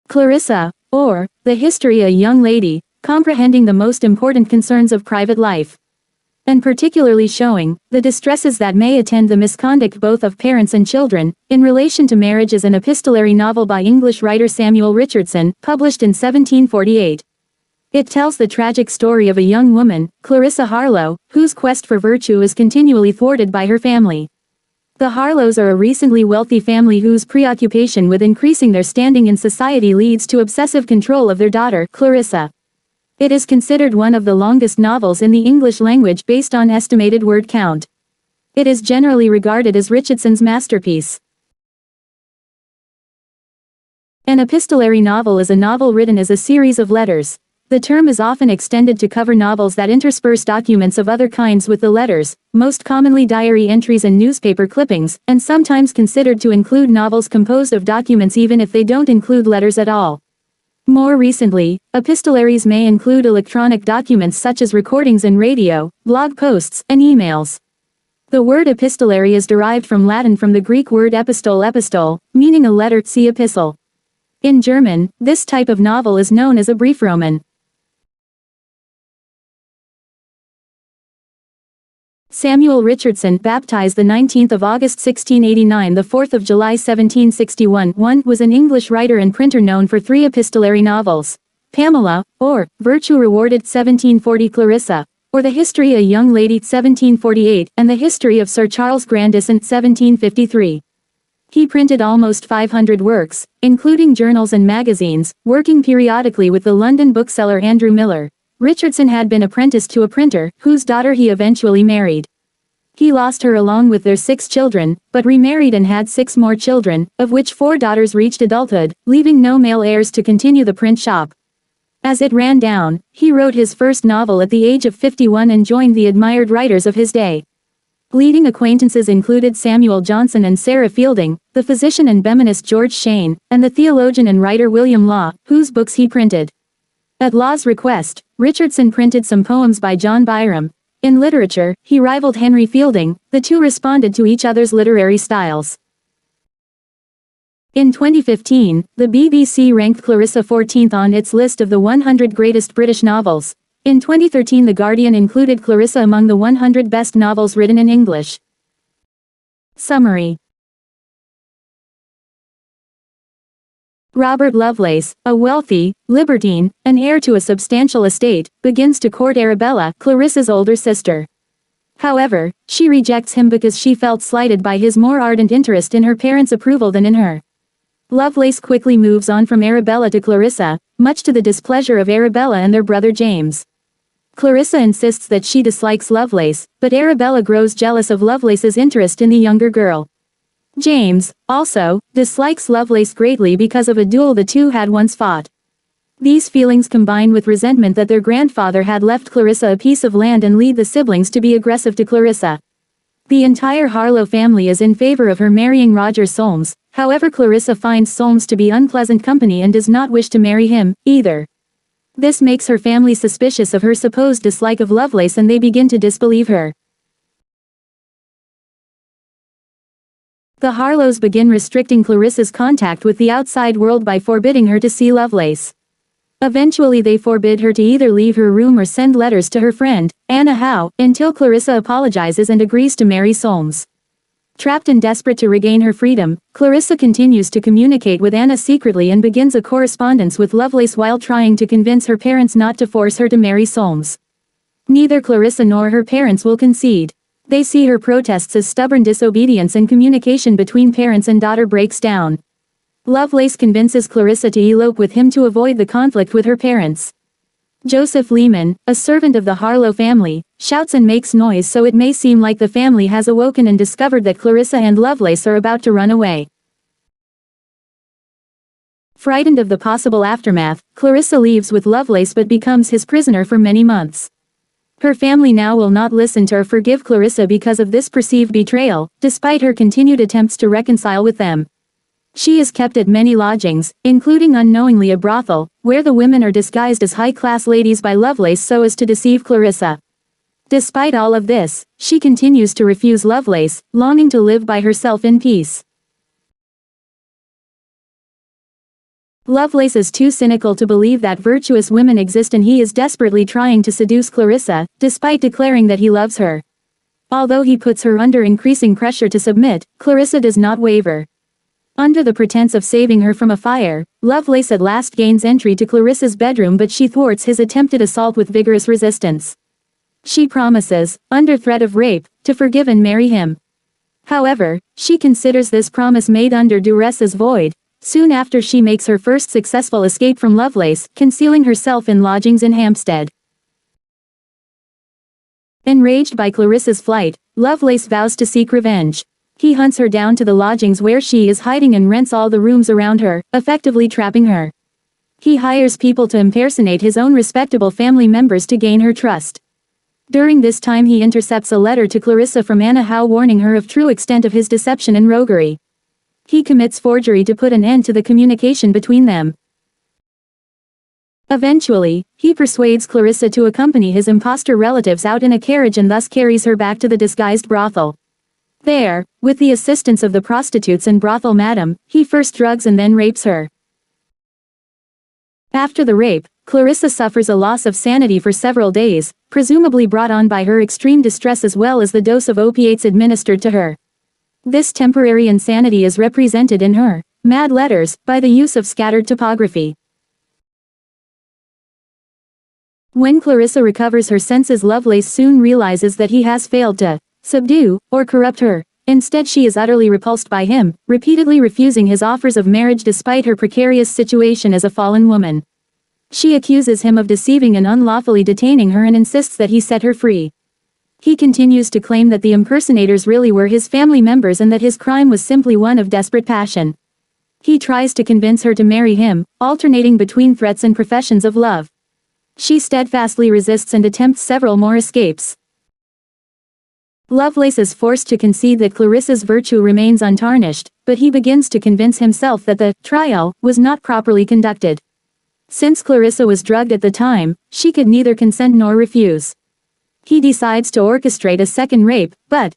Clarissa, or, The History of a Young Lady, comprehending the most important concerns of private life, and particularly showing the distresses that may attend the misconduct both of parents and children, in relation to marriage, is an epistolary novel by English writer Samuel Richardson, published in 1748. It tells the tragic story of a young woman, Clarissa Harlowe, whose quest for virtue is continually thwarted by her family. The Harlowes are a recently wealthy family whose preoccupation with increasing their standing in society leads to obsessive control of their daughter, Clarissa. It is considered one of the longest novels in the English language based on estimated word count. It is generally regarded as Richardson's masterpiece. An epistolary novel is a novel written as a series of letters. The term is often extended to cover novels that intersperse documents of other kinds with the letters, most commonly diary entries and newspaper clippings, and sometimes considered to include novels composed of documents even if they don't include letters at all. More recently, epistolaries may include electronic documents such as recordings in radio, blog posts, and emails. The word epistolary is derived from Latin from the Greek word epistole, meaning a letter, see epistle. In German, this type of novel is known as a Briefroman. Samuel Richardson, baptized the 19th of August 1689, the 4th of July 1761, was an English writer and printer known for three epistolary novels: Pamela, or Virtue Rewarded 1740, Clarissa, or The History of a Young Lady 1748, and The History of Sir Charles Grandison 1753. He printed almost 500 works, including journals and magazines, working periodically with the London bookseller Andrew Miller. Richardson had been apprenticed to a printer, whose daughter he eventually married. He lost her along with their 6 children, but remarried and had 6 more children, of which 4 daughters reached adulthood, leaving no male heirs to continue the print shop. As it ran down, he wrote his first novel at the age of 51 and joined the admired writers of his day. Leading acquaintances included Samuel Johnson and Sarah Fielding, the physician and Beminist George Shane, and the theologian and writer William Law, whose books he printed. At Law's request, Richardson printed some poems by John Byrom. In literature, he rivaled Henry Fielding. The two responded to each other's literary styles. In 2015, the BBC ranked Clarissa 14th on its list of the 100 greatest British novels. In 2013, The Guardian included Clarissa among the 100 best novels written in English. Summary. Robert Lovelace, a wealthy, libertine, and heir to a substantial estate, begins to court Arabella, Clarissa's older sister. However, she rejects him because she felt slighted by his more ardent interest in her parents' approval than in her. Lovelace quickly moves on from Arabella to Clarissa, much to the displeasure of Arabella and their brother James. Clarissa insists that she dislikes Lovelace, but Arabella grows jealous of Lovelace's interest in the younger girl. James, also, dislikes Lovelace greatly because of a duel the two had once fought. These feelings combine with resentment that their grandfather had left Clarissa a piece of land and lead the siblings to be aggressive to Clarissa. The entire Harlowe family is in favor of her marrying Roger Solmes, however Clarissa finds Solmes to be unpleasant company and does not wish to marry him, either. This makes her family suspicious of her supposed dislike of Lovelace and they begin to disbelieve her. The Harlowes begin restricting Clarissa's contact with the outside world by forbidding her to see Lovelace. Eventually they forbid her to either leave her room or send letters to her friend, Anna Howe, until Clarissa apologizes and agrees to marry Solmes. Trapped and desperate to regain her freedom, Clarissa continues to communicate with Anna secretly and begins a correspondence with Lovelace while trying to convince her parents not to force her to marry Solmes. Neither Clarissa nor her parents will concede. They see her protests as stubborn disobedience and communication between parents and daughter breaks down. Lovelace convinces Clarissa to elope with him to avoid the conflict with her parents. Joseph Lehman, a servant of the Harlowe family, shouts and makes noise so it may seem like the family has awoken and discovered that Clarissa and Lovelace are about to run away. Frightened of the possible aftermath, Clarissa leaves with Lovelace but becomes his prisoner for many months. Her family now will not listen to or forgive Clarissa because of this perceived betrayal, despite her continued attempts to reconcile with them. She is kept at many lodgings, including unknowingly a brothel, where the women are disguised as high-class ladies by Lovelace so as to deceive Clarissa. Despite all of this, she continues to refuse Lovelace, longing to live by herself in peace. Lovelace is too cynical to believe that virtuous women exist, and he is desperately trying to seduce Clarissa, despite declaring that he loves her. Although he puts her under increasing pressure to submit, Clarissa does not waver. Under the pretense of saving her from a fire, Lovelace at last gains entry to Clarissa's bedroom, but she thwarts his attempted assault with vigorous resistance. She promises, under threat of rape, to forgive and marry him. However, she considers this promise made under duress as void. Soon after, she makes her first successful escape from Lovelace, concealing herself in lodgings in Hampstead. Enraged by Clarissa's flight, Lovelace vows to seek revenge. He hunts her down to the lodgings where she is hiding and rents all the rooms around her, effectively trapping her. He hires people to impersonate his own respectable family members to gain her trust. During this time, he intercepts a letter to Clarissa from Anna Howe warning her of true extent of his deception and roguery. He commits forgery to put an end to the communication between them. Eventually, he persuades Clarissa to accompany his impostor relatives out in a carriage and thus carries her back to the disguised brothel. There, with the assistance of the prostitutes and brothel madam, he first drugs and then rapes her. After the rape, Clarissa suffers a loss of sanity for several days, presumably brought on by her extreme distress as well as the dose of opiates administered to her. This temporary insanity is represented in her mad letters by the use of scattered topography. When Clarissa recovers her senses, Lovelace soon realizes that he has failed to subdue or corrupt her. Instead, she is utterly repulsed by him, repeatedly refusing his offers of marriage despite her precarious situation as a fallen woman. She accuses him of deceiving and unlawfully detaining her and insists that he set her free. He continues to claim that the impersonators really were his family members and that his crime was simply one of desperate passion. He tries to convince her to marry him, alternating between threats and professions of love. She steadfastly resists and attempts several more escapes. Lovelace is forced to concede that Clarissa's virtue remains untarnished, but he begins to convince himself that the trial was not properly conducted. Since Clarissa was drugged at the time, she could neither consent nor refuse. He decides to orchestrate a second rape, but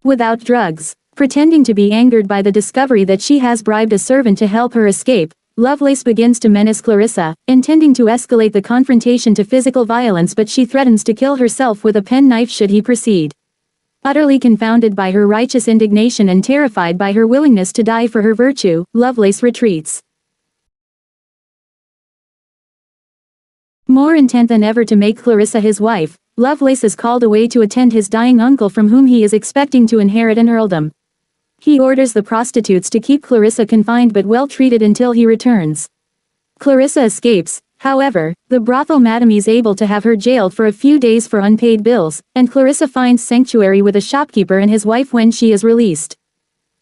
without drugs. Pretending to be angered by the discovery that she has bribed a servant to help her escape, Lovelace begins to menace Clarissa, intending to escalate the confrontation to physical violence, but she threatens to kill herself with a penknife should he proceed. Utterly confounded by her righteous indignation and terrified by her willingness to die for her virtue, Lovelace retreats. More intent than ever to make Clarissa his wife, Lovelace is called away to attend his dying uncle, from whom he is expecting to inherit an earldom. He orders the prostitutes to keep Clarissa confined but well treated until he returns. Clarissa escapes, however, the brothel madam is able to have her jailed for a few days for unpaid bills, and Clarissa finds sanctuary with a shopkeeper and his wife when she is released.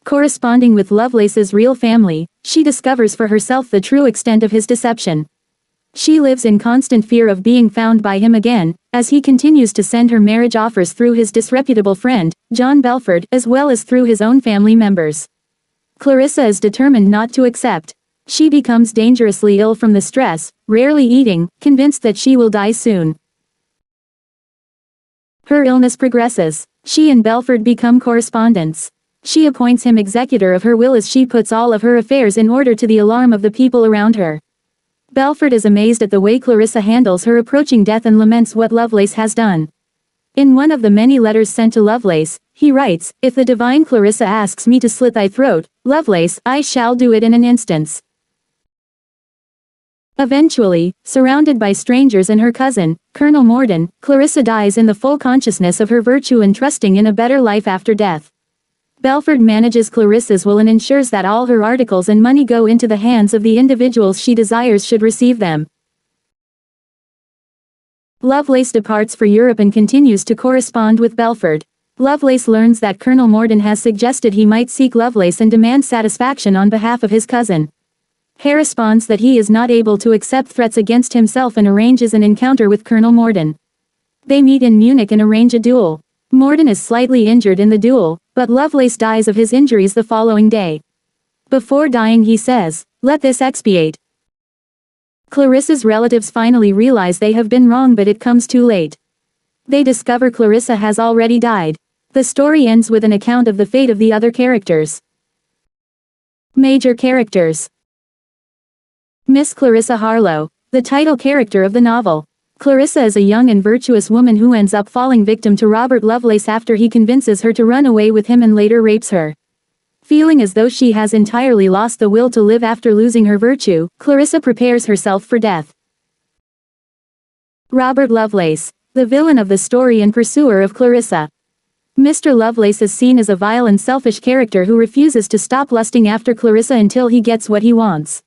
Corresponding with Lovelace's real family, she discovers for herself the true extent of his deception. She lives in constant fear of being found by him again, as he continues to send her marriage offers through his disreputable friend, John Belford, as well as through his own family members. Clarissa is determined not to accept. She becomes dangerously ill from the stress, rarely eating, convinced that she will die soon. Her illness progresses. She and Belford become correspondents. She appoints him executor of her will as she puts all of her affairs in order, to the alarm of the people around her. Belford is amazed at the way Clarissa handles her approaching death and laments what Lovelace has done. In one of the many letters sent to Lovelace, he writes, "If the divine Clarissa asks me to slit thy throat, Lovelace, I shall do it in an instant." Eventually, surrounded by strangers and her cousin, Colonel Morden, Clarissa dies in the full consciousness of her virtue and trusting in a better life after death. Belford manages Clarissa's will and ensures that all her articles and money go into the hands of the individuals she desires should receive them. Lovelace departs for Europe and continues to correspond with Belford. Lovelace learns that Colonel Morden has suggested he might seek Lovelace and demand satisfaction on behalf of his cousin. Hare responds that he is not able to accept threats against himself and arranges an encounter with Colonel Morden. They meet in Munich and arrange a duel. Morden is slightly injured in the duel, but Lovelace dies of his injuries the following day. Before dying he says, "Let this expiate." Clarissa's relatives finally realize they have been wrong, but it comes too late. They discover Clarissa has already died. The story ends with an account of the fate of the other characters. Major characters. Miss Clarissa Harlowe, the title character of the novel. Clarissa is a young and virtuous woman who ends up falling victim to Robert Lovelace after he convinces her to run away with him and later rapes her. Feeling as though she has entirely lost the will to live after losing her virtue, Clarissa prepares herself for death. Robert Lovelace, the villain of the story and pursuer of Clarissa. Mr. Lovelace is seen as a vile and selfish character who refuses to stop lusting after Clarissa until he gets what he wants.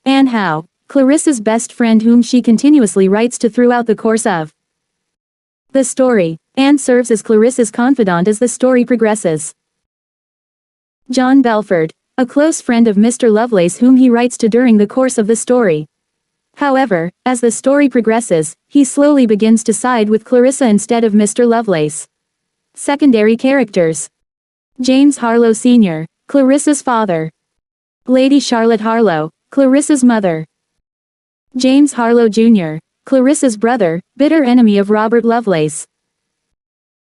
Anne Howe, Clarissa's best friend whom she continuously writes to throughout the course of the story. Anne serves as Clarissa's confidant as the story progresses. John Belford, a close friend of Mr. Lovelace whom he writes to during the course of the story. However, as the story progresses, he slowly begins to side with Clarissa instead of Mr. Lovelace. Secondary characters. James Harlowe Sr., Clarissa's father. Lady Charlotte Harlowe, Clarissa's mother. James Harlowe Jr., Clarissa's brother, bitter enemy of Robert Lovelace.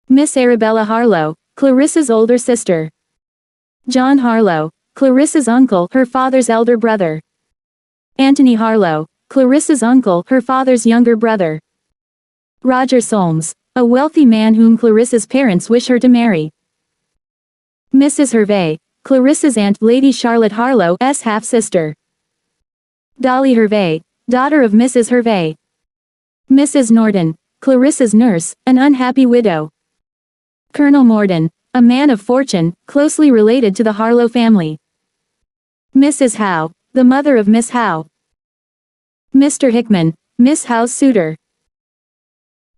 Miss Arabella Harlowe, Clarissa's older sister. John Harlowe, Clarissa's uncle, her father's elder brother. Anthony Harlowe, Clarissa's uncle, her father's younger brother. Roger Solmes, a wealthy man whom Clarissa's parents wish her to marry. Mrs. Hervey, Clarissa's aunt, Lady Charlotte Harlowe's half-sister. Dolly Hervey, daughter of Mrs. Hervey. Mrs. Norton, Clarissa's nurse, an unhappy widow. Colonel Morden, a man of fortune, closely related to the Harlowe family. Mrs. Howe, the mother of Miss Howe. Mr. Hickman, Miss Howe's suitor.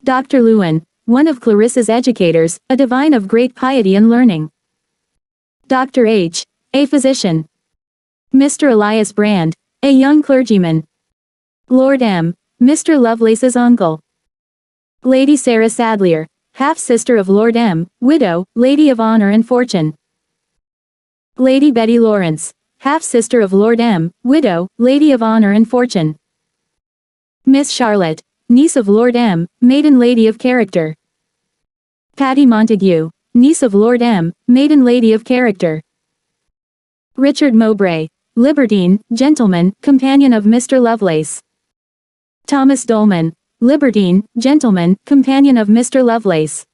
Dr. Lewin, one of Clarissa's educators, a divine of great piety and learning. Dr. H., a physician. Mr. Elias Brand, a young clergyman. Lord M., Mr. Lovelace's uncle. Lady Sarah Sadleir, half-sister of Lord M., widow, lady of honor and fortune. Lady Betty Lawrence, half-sister of Lord M., widow, lady of honor and fortune. Miss Charlotte, niece of Lord M., maiden lady of character. Patty Montague, niece of Lord M., maiden lady of character. Richard Mowbray, libertine, gentleman, companion of Mr. Lovelace. Thomas Dolman, libertine, gentleman, companion of Mr. Lovelace.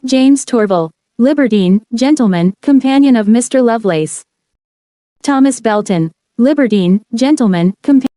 James Torval, libertine, gentleman, companion of Mr. Lovelace. Thomas Belton, libertine, gentleman, companion